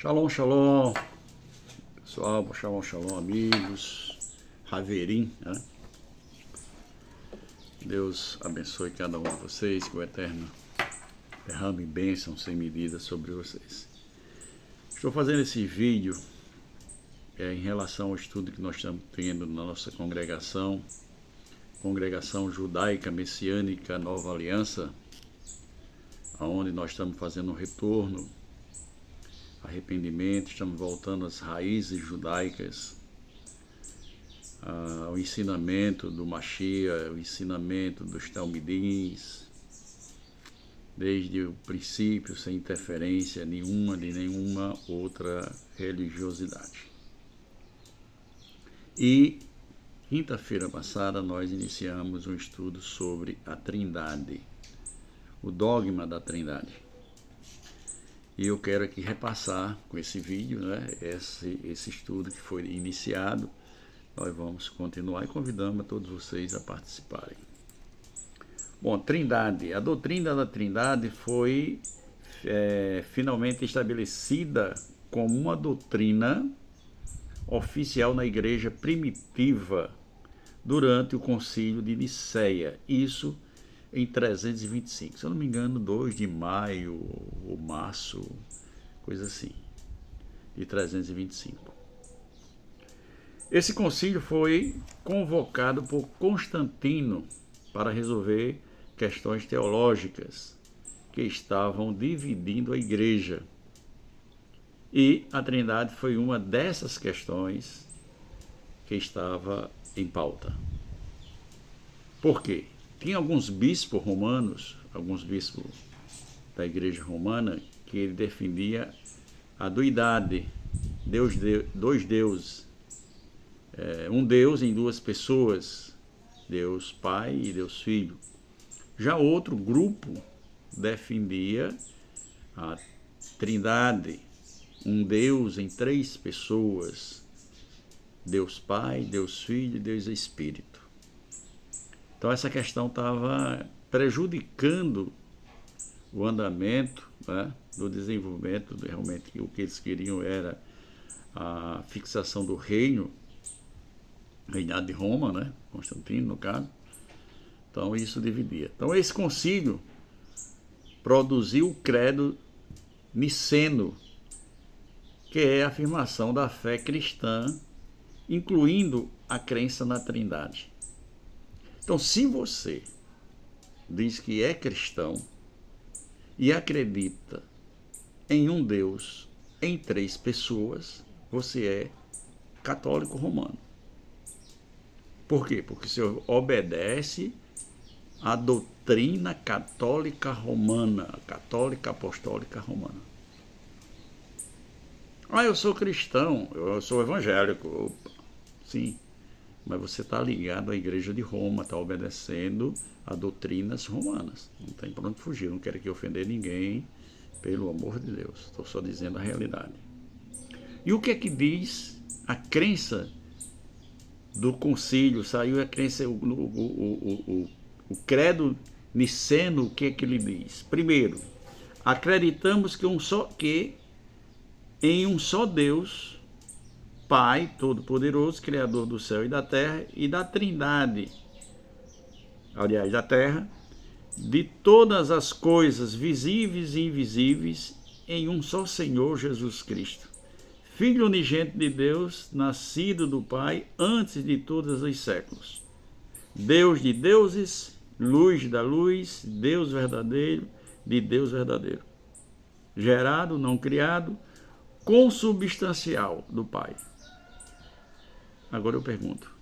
Shalom, shalom, pessoal, shalom, shalom, amigos, Haverim, né? Deus abençoe cada um de vocês, que o Eterno derrame bênçãos sem medida sobre vocês. Estou fazendo esse vídeo em relação ao estudo que nós estamos tendo na nossa congregação Judaica Messiânica Nova Aliança, onde nós estamos fazendo um retorno, arrependimento, estamos voltando às raízes judaicas, ao ensinamento do Mashiach, o ensinamento dos Talmidins, desde o princípio, sem interferência nenhuma de nenhuma outra religiosidade. E quinta-feira passada nós iniciamos um estudo sobre a Trindade, o dogma da Trindade. E eu quero aqui repassar com esse vídeo, né, esse estudo que foi iniciado. Nós vamos continuar e convidamos a todos vocês a participarem. Bom, Trindade. A doutrina da Trindade foi finalmente estabelecida como uma doutrina oficial na igreja primitiva durante o concílio de Niceia. Isso em 325, se eu não me engano, 2 de maio ou março, coisa assim, de 325. Esse concílio foi convocado por Constantino para resolver questões teológicas que estavam dividindo a igreja. E a Trindade foi uma dessas questões que estava em pauta. Por quê? Tinha alguns bispos romanos, alguns bispos da igreja romana, que ele defendia a duidade, dois deuses, um Deus em duas pessoas, Deus Pai e Deus Filho. Já outro grupo defendia a Trindade, um Deus em três pessoas, Deus Pai, Deus Filho e Deus Espírito. Então essa questão estava prejudicando o andamento, né, do desenvolvimento. Realmente o que eles queriam era a fixação do reinado de Roma, né, Constantino no caso. Então isso dividia. Então esse concílio produziu o credo niceno, que é a afirmação da fé cristã, incluindo a crença na Trindade. Então, se você diz que é cristão e acredita em um Deus em três pessoas, você é católico romano. Por quê? Porque você obedece à doutrina católica romana, católica apostólica romana. Eu sou cristão, eu sou evangélico. Opa, sim. Mas você está ligado à igreja de Roma, está obedecendo a doutrinas romanas. Não tem para onde fugir, não quero aqui ofender ninguém, pelo amor de Deus. Estou só dizendo a realidade. E o que é que diz a crença do concílio? Saiu a crença, o credo niceno, o que é que ele diz? Primeiro, acreditamos que em um só Deus, Pai Todo-Poderoso, Criador do céu e da terra, e da Trindade, aliás, da terra, de todas as coisas visíveis e invisíveis, em um só Senhor Jesus Cristo, Filho unigênito de Deus, nascido do Pai antes de todos os séculos, Deus de deuses, luz da luz, Deus verdadeiro de Deus verdadeiro, gerado, não criado, consubstancial do Pai. Agora eu pergunto,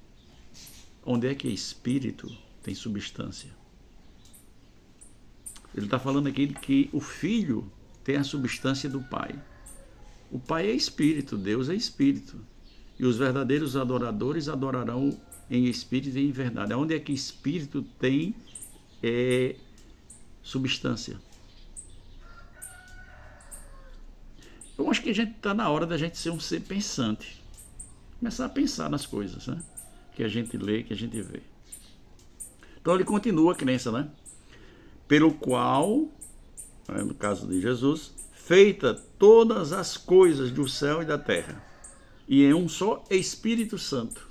onde é que espírito tem substância? Ele está falando aqui de que o Filho tem a substância do Pai. O Pai é espírito, Deus é espírito. E os verdadeiros adoradores adorarão em espírito e em verdade. Onde é que espírito tem substância? Eu acho que está na hora da gente ser um ser pensante. Começar a pensar nas coisas, né, que a gente lê, que a gente vê. Então ele continua a crença, né? Pelo qual, no caso de Jesus, feita todas as coisas do céu e da terra, e em um só Espírito Santo,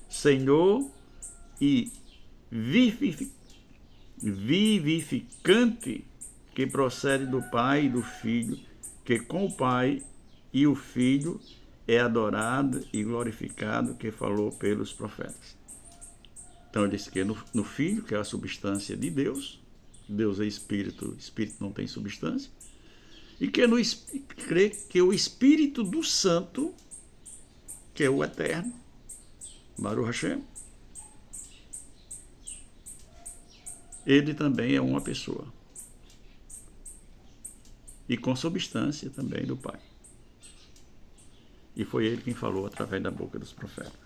Senhor e vivificante, que procede do Pai e do Filho, que com o Pai e o Filho é adorado e glorificado, que falou pelos profetas. Então ele disse que no Filho, que é a substância de Deus, Deus é Espírito, Espírito não tem substância, e que crê que o Espírito do Santo, que é o Eterno, Baruch Hashem, ele também é uma pessoa. E com substância também do Pai. E foi ele quem falou através da boca dos profetas.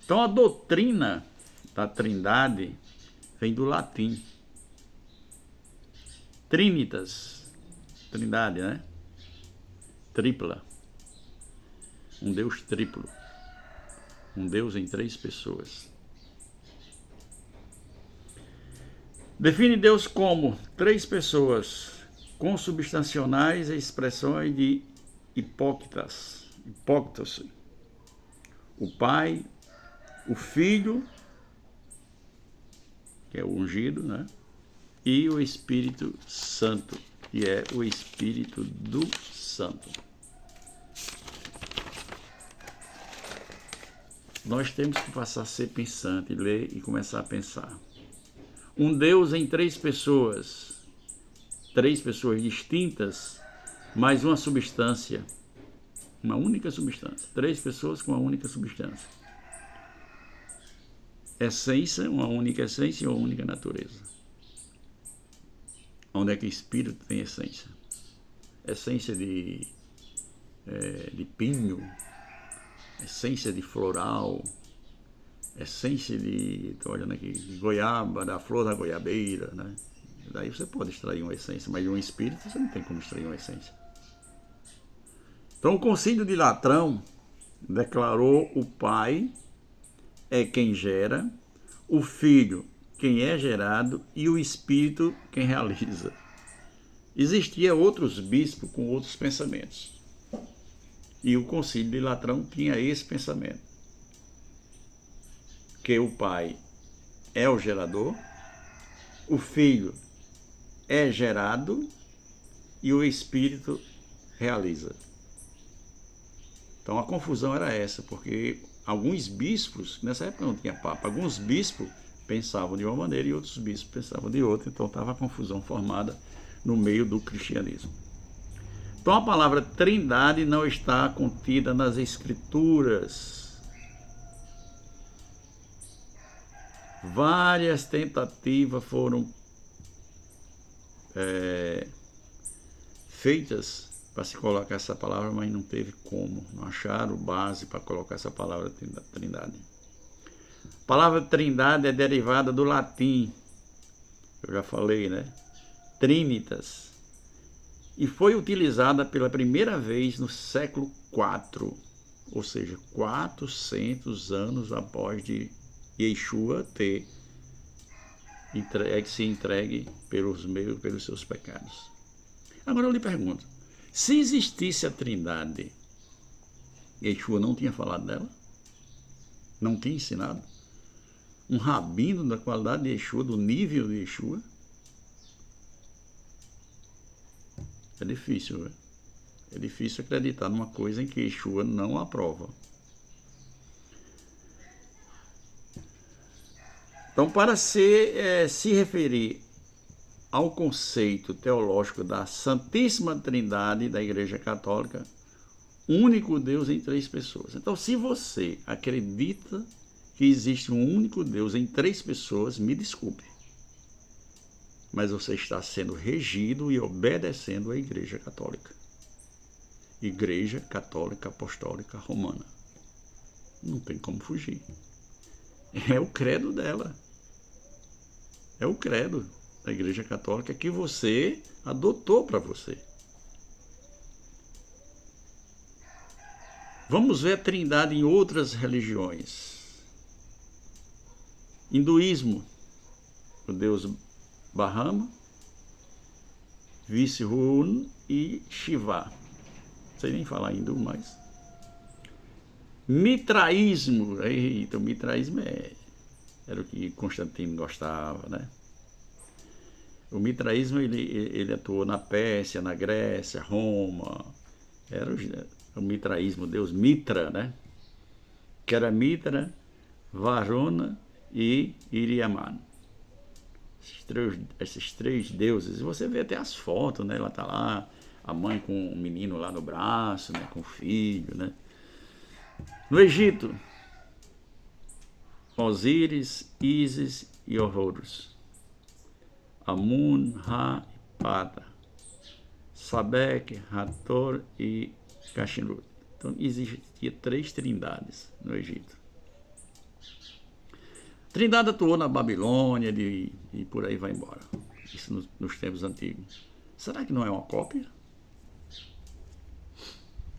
Então a doutrina da Trindade vem do latim. Trinitas, Trindade, né? Tripla. Um Deus triplo. Um Deus em 3 pessoas. Define Deus como 3 pessoas consubstanciais e expressões de hipócritas. O Pai, o Filho, que é o ungido, né? E o Espírito Santo, que é o Espírito do Santo. Nós temos que passar a ser pensante, ler e começar a pensar. Um Deus em 3 pessoas, 3 pessoas distintas, mas uma substância, uma única substância. 3 pessoas com uma única substância. Essência, uma única essência e uma única natureza. Onde é que o Espírito tem essência? Essência de pinho, essência de floral, essência de, estou olhando aqui, de goiaba, da flor da goiabeira, né? Daí você pode extrair uma essência, mas de um espírito você não tem como extrair uma essência. Então o Concílio de Latrão declarou o Pai é quem gera, o Filho quem é gerado e o Espírito quem realiza. Existiam outros bispos com outros pensamentos. E o Concílio de Latrão tinha esse pensamento. Que o Pai é o gerador, o Filho é gerado e o Espírito realiza. Então a confusão era essa, porque alguns bispos, nessa época não tinha Papa, alguns bispos pensavam de uma maneira e outros bispos pensavam de outra, então estava a confusão formada no meio do cristianismo. Então a palavra Trindade não está contida nas Escrituras. Várias tentativas foram feitas para se colocar essa palavra, mas não teve como. Não acharam base para colocar essa palavra Trindade. A palavra Trindade é derivada do latim, eu já falei, né? Trinitas. E foi utilizada pela primeira vez no século IV, ou seja, 400 anos após de Yeshua ter se entregue pelos seus pecados. Agora eu lhe pergunto, se existisse a Trindade, Yeshua não tinha falado dela? Não tinha ensinado? Um rabino da qualidade de Yeshua, do nível de Yeshua? É difícil, né? É difícil acreditar numa coisa em que Yeshua não aprova. Então, para se referir ao conceito teológico da Santíssima Trindade da Igreja Católica, único Deus em 3 pessoas. Então, se você acredita que existe um único Deus em 3 pessoas, me desculpe, mas você está sendo regido e obedecendo à Igreja Católica. Igreja Católica Apostólica Romana. Não tem como fugir. É o credo dela. É o credo da Igreja Católica que você adotou para você. Vamos ver a Trindade em outras religiões. Hinduísmo, o Deus Brahma, Vishnu e Shiva. Não sei nem falar hindu, mas... Mitraísmo. Eita, o mitraísmo era o que Constantino gostava, né? O mitraísmo, ele atuou na Pérsia, na Grécia, Roma. Era o mitraísmo, deus Mitra, né? Que era Mitra, Varuna e Iriaman. Esses três deuses. Você vê até as fotos, né? Ela tá lá, a mãe com o menino lá no braço, né? Com o filho, né? No Egito, Osíris, Ísis e Horus. Amun, Ra e Pata, Sabek, Hathor e Kashinut. Então existia 3 trindades no Egito. Trindade atuou na Babilônia e por aí vai embora. Isso nos tempos antigos. Será que não é uma cópia?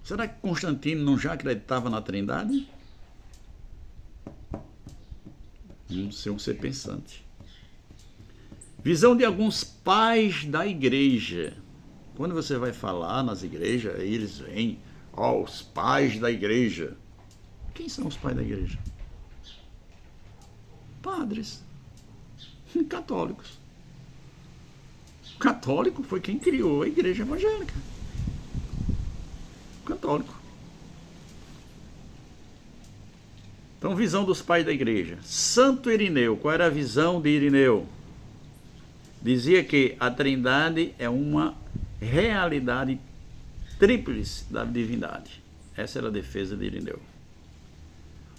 Será que Constantino não já acreditava na Trindade? Vamos ser um ser pensante. Visão de alguns pais da igreja. Quando você vai falar nas igrejas, eles vêm, os pais da igreja. Quem são os pais da igreja? Padres. Católicos. O católico foi quem criou a igreja evangélica. Católico. Então, visão dos pais da igreja. Santo Irineu. Qual era a visão de Irineu? Dizia que a Trindade é uma realidade tríplice da divindade. Essa era a defesa de Irineu.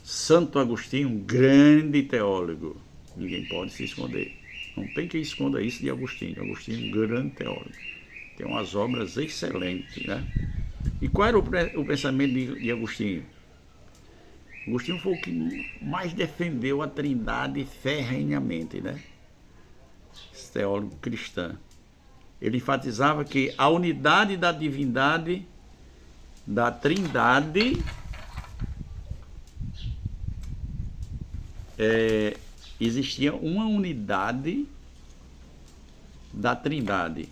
Santo Agostinho, um grande teólogo. Ninguém pode se esconder. Não tem quem esconda isso de Agostinho. Agostinho, um grande teólogo. Tem umas obras excelentes, né? E qual era o pensamento de Agostinho? Agostinho foi o que mais defendeu a Trindade ferrenhamente, né? Esse teólogo cristão. Ele enfatizava que a unidade da divindade, da Trindade, existia uma unidade da Trindade.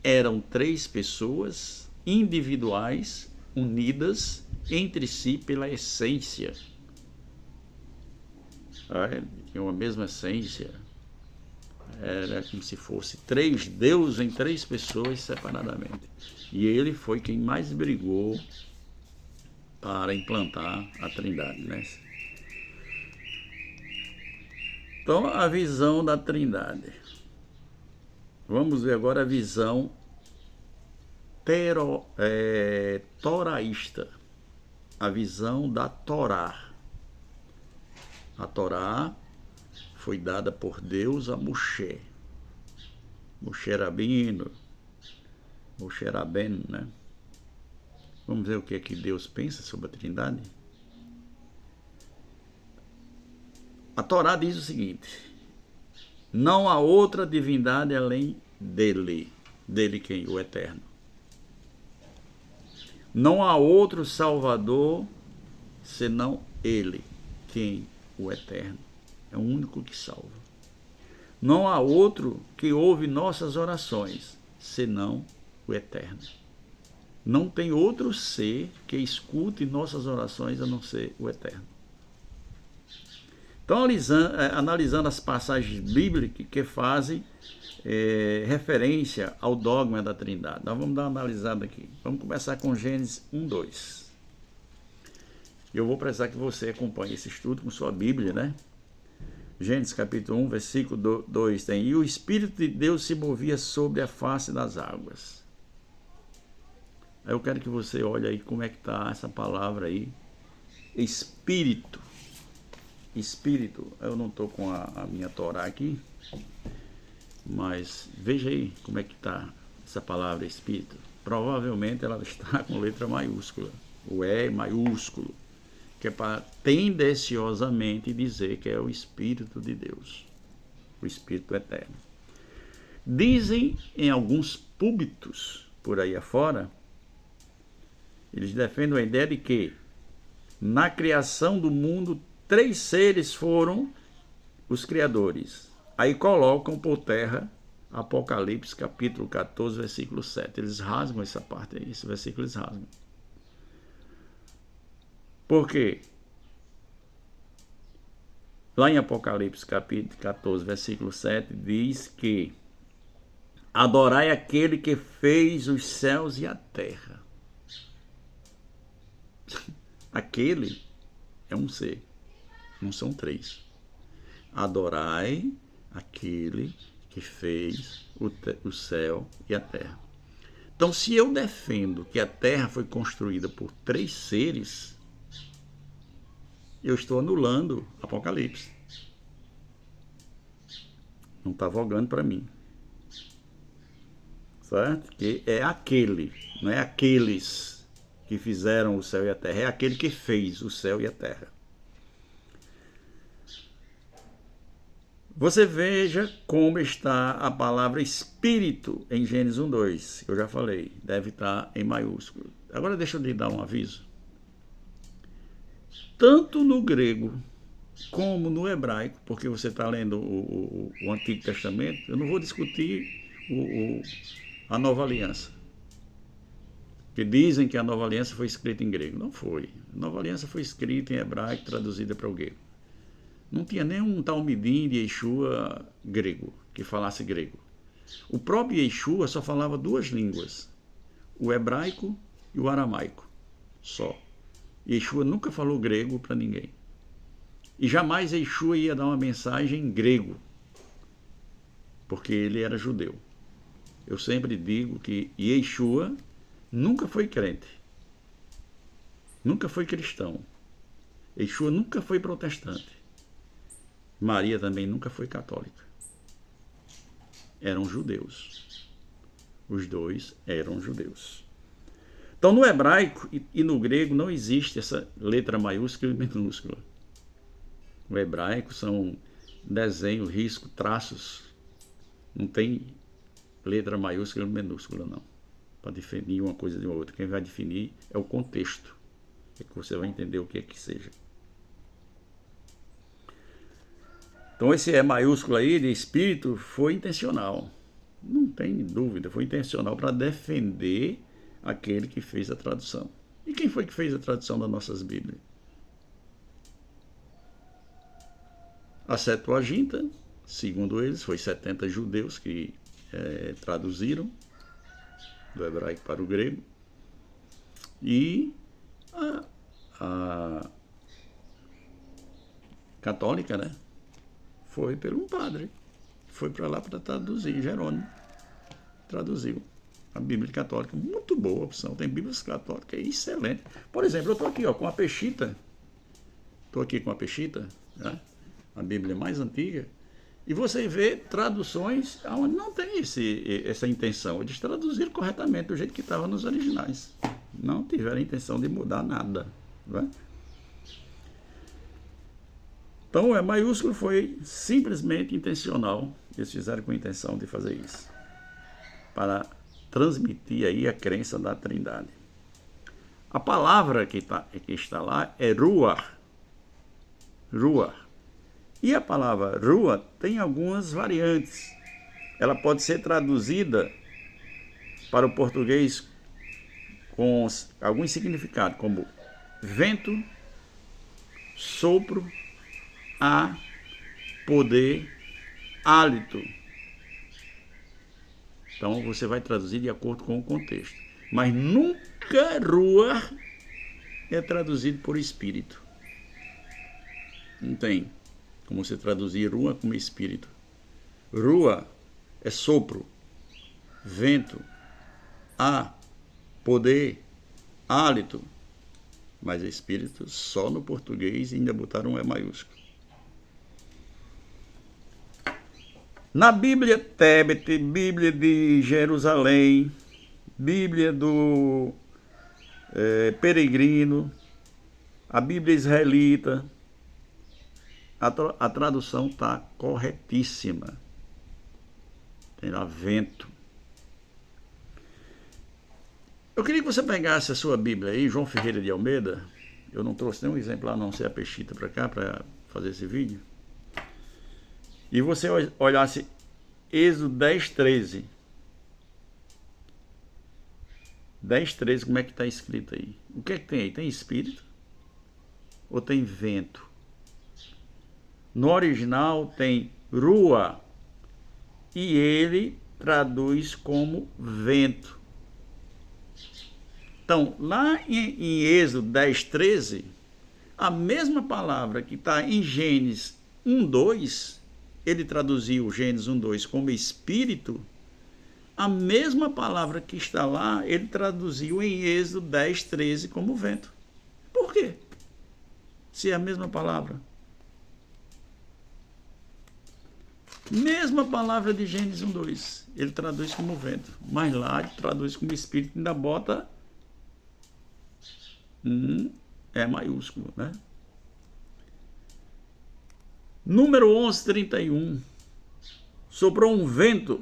Eram 3 pessoas individuais, unidas entre si pela essência. Tinha uma mesma essência. Era como se fosse 3 deuses em 3 pessoas separadamente. E ele foi quem mais brigou para implantar a Trindade, né? Então, a visão da Trindade. Vamos ver agora a visão toraísta. A visão da Torá. A Torá foi dada por Deus a Moshe. Moshe Rabbeinu, né? Vamos ver o que é que Deus pensa sobre a Trindade? A Torá diz o seguinte: não há outra divindade além dele. Dele quem? O Eterno. Não há outro Salvador senão ele. Quem? O Eterno. É o único que salva. Não há outro que ouve nossas orações senão o Eterno. Não tem outro ser que escute nossas orações a não ser o Eterno. Então, analisando as passagens bíblicas que fazem referência ao dogma da Trindade. Nós vamos dar uma analisada aqui. Vamos começar com Gênesis 1:2. Eu vou precisar que você acompanhe esse estudo com sua Bíblia, né? Gênesis capítulo 1, versículo 2 tem: e o Espírito de Deus se movia sobre a face das águas. Aí eu quero que você olhe aí como é que está essa palavra aí. Espírito. Espírito. Eu não estou com a minha Torá aqui, mas veja aí como é que está essa palavra Espírito. Provavelmente ela está com letra maiúscula. O E maiúsculo. Que é para tendenciosamente dizer que é o Espírito de Deus, o Espírito Eterno. Dizem em alguns púlpitos por aí afora, eles defendem a ideia de que na criação do mundo 3 seres foram os criadores. Aí colocam por terra Apocalipse capítulo 14, versículo 7. Eles rasgam essa parte aí, esse versículo eles rasgam. Por quê? Lá em Apocalipse capítulo 14, versículo 7, diz que adorai aquele que fez os céus e a terra. Aquele é um ser, não são três. Adorai aquele que fez o céu e a terra. Então, se eu defendo que a terra foi construída por três seres, eu estou anulando Apocalipse. Não está vogando para mim. Certo? Que é aquele, não é aqueles que fizeram o céu e a terra, é aquele que fez o céu e a terra. Você veja como está a palavra espírito em Gênesis 1:2, que eu já falei, deve estar em maiúsculo. Agora deixa eu lhe dar um aviso. Tanto no grego como no hebraico, porque você está lendo o Antigo Testamento, eu não vou discutir a Nova Aliança. Que dizem que a Nova Aliança foi escrita em grego. Não foi. A Nova Aliança foi escrita em hebraico, traduzida para o grego. Não tinha nenhum Talmidim de Yeshua grego, que falasse grego. O próprio Yeshua só falava duas línguas, o hebraico e o aramaico, só. Yeshua nunca falou grego para ninguém. E jamais Yeshua ia dar uma mensagem em grego, porque ele era judeu. Eu sempre digo que Yeshua nunca foi crente, nunca foi cristão. Yeshua nunca foi protestante. Maria também nunca foi católica. Eram judeus. Os dois eram judeus. Então, no hebraico e no grego não existe essa letra maiúscula e minúscula. No hebraico são desenho, risco, traços. Não tem letra maiúscula e minúscula, não. Para definir uma coisa de uma outra. Quem vai definir é o contexto. É que você vai entender o que é que seja. Então, esse E maiúsculo aí de espírito foi intencional. Não tem dúvida, foi intencional para defender aquele que fez a tradução. E quem foi que fez a tradução das nossas Bíblias? A Septuaginta, segundo eles, foi 70 judeus que traduziram do hebraico para o grego. E a católica, né? Foi por um padre. Foi para lá para traduzir. Jerônimo traduziu a Bíblia Católica. Muito boa opção. Tem Bíblias católicas excelentes. Por exemplo, eu estou aqui com a Peshitta. Estou aqui com a Peshitta, né? A Bíblia mais antiga. E você vê traduções onde não tem essa intenção. Eles traduziram corretamente do jeito que estava nos originais. Não tiveram a intenção de mudar nada. Né? Então, o E maiúsculo foi simplesmente intencional. Eles fizeram com a intenção de fazer isso. Para transmitir aí a crença da Trindade. A palavra que está lá é ruach. Ruach. E a palavra ruach tem algumas variantes. Ela pode ser traduzida para o português com alguns significados, como vento, sopro, ar, poder, hálito. Então você vai traduzir de acordo com o contexto. Mas nunca ruach é traduzido por espírito. Não tem como você traduzir ruach como espírito. Ruach é sopro, vento, ar, poder, hálito. Mas espírito só no português e ainda botaram um E maiúsculo. Na Bíblia Tebet, Bíblia de Jerusalém, Bíblia do Peregrino, a Bíblia Israelita, a tradução está corretíssima. Tem lá vento. Eu queria que você pegasse a sua Bíblia aí, João Ferreira de Almeida. Eu não trouxe nenhum exemplar, não sei a Peshitta para cá, para fazer esse vídeo. E você olhasse Êxodo 10, 13. 10, 13, como é que está escrito aí? O que é que tem aí? Tem espírito? Ou tem vento? No original tem rua. E ele traduz como vento. Então, lá em Êxodo 10, 13, a mesma palavra que está em Gênesis 1, 2, ele traduziu Gênesis 1, 2 como espírito, a mesma palavra que está lá, ele traduziu em Êxodo 10, 13 como vento. Por quê? Se é a mesma palavra. Mesma palavra de Gênesis 1, 2. Ele traduz como vento. Mas lá ele traduz como espírito, ainda bota é maiúsculo, né? Número 11:31. Soprou um vento.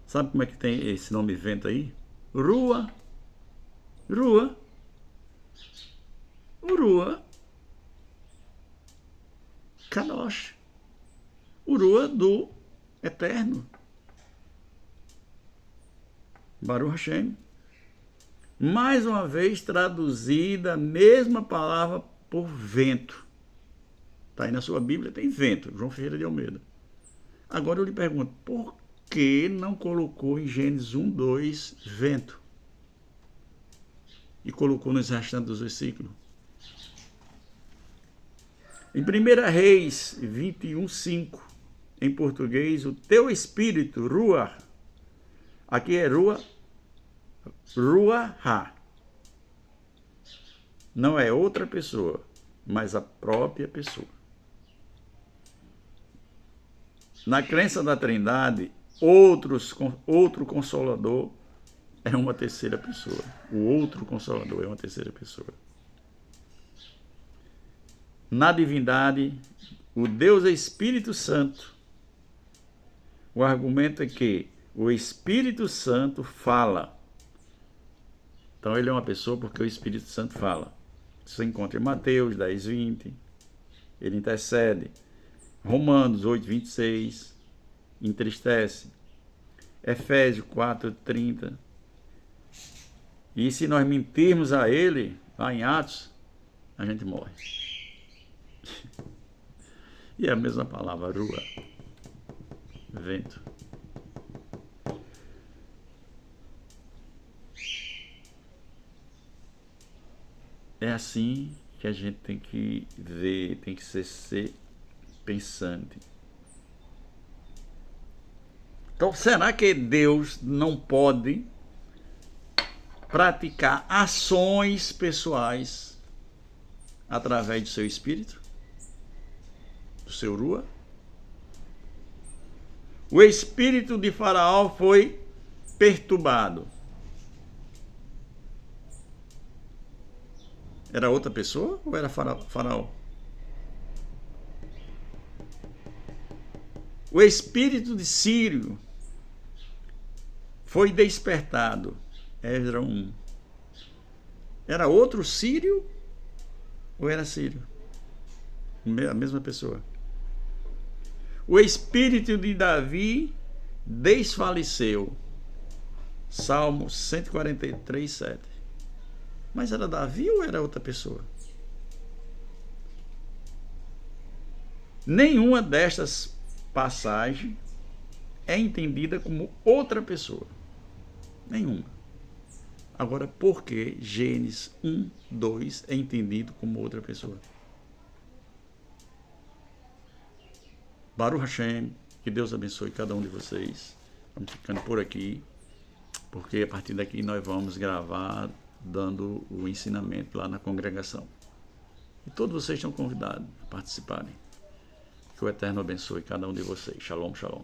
Sabe como é que tem esse nome vento aí? Rua. Rua. Urua. Kadosh. Urua do Eterno. Baruch Hashem. Mais uma vez traduzida a mesma palavra por vento. Está aí na sua Bíblia, tem vento. João Ferreira de Almeida. Agora eu lhe pergunto, por que não colocou em Gênesis 1, 2 vento? E colocou nos restantes dos versículos? Em 1 Reis 21, 5, em português, o teu espírito, Ruach, aqui é Ruach, Ruach, não é outra pessoa, mas a própria pessoa. Na crença da Trindade, outro Consolador é uma terceira pessoa. O outro Consolador é uma terceira pessoa. Na divindade, o Deus é Espírito Santo. O argumento é que o Espírito Santo fala. Então ele é uma pessoa porque o Espírito Santo fala. Você encontra em Mateus 10, 20. Ele intercede. Romanos 8, 26. Entristece. Efésios 4, 30. E se nós mentirmos a ele, lá em Atos, a gente morre. E é a mesma palavra, rua, vento. É assim que a gente tem que ver, tem que ser pensante. Então, será que Deus não pode praticar ações pessoais através do seu espírito? Do seu rua? O espírito de Faraó foi perturbado. Era outra pessoa ou era Faraó? O espírito de Sírio foi despertado. Esdras 1. Era outro Sírio ou era Sírio? A mesma pessoa. O espírito de Davi desfaleceu. Salmo 143, 7. Mas era Davi ou era outra pessoa? Nenhuma destas passagens é entendida como outra pessoa. Nenhuma. Agora, por que Gênesis 1, 2 é entendido como outra pessoa? Baruch Hashem, que Deus abençoe cada um de vocês. Vamos ficando por aqui, porque a partir daqui nós vamos gravar dando o ensinamento lá na congregação. E todos vocês estão convidados a participarem. Que o Eterno abençoe cada um de vocês. Shalom, shalom.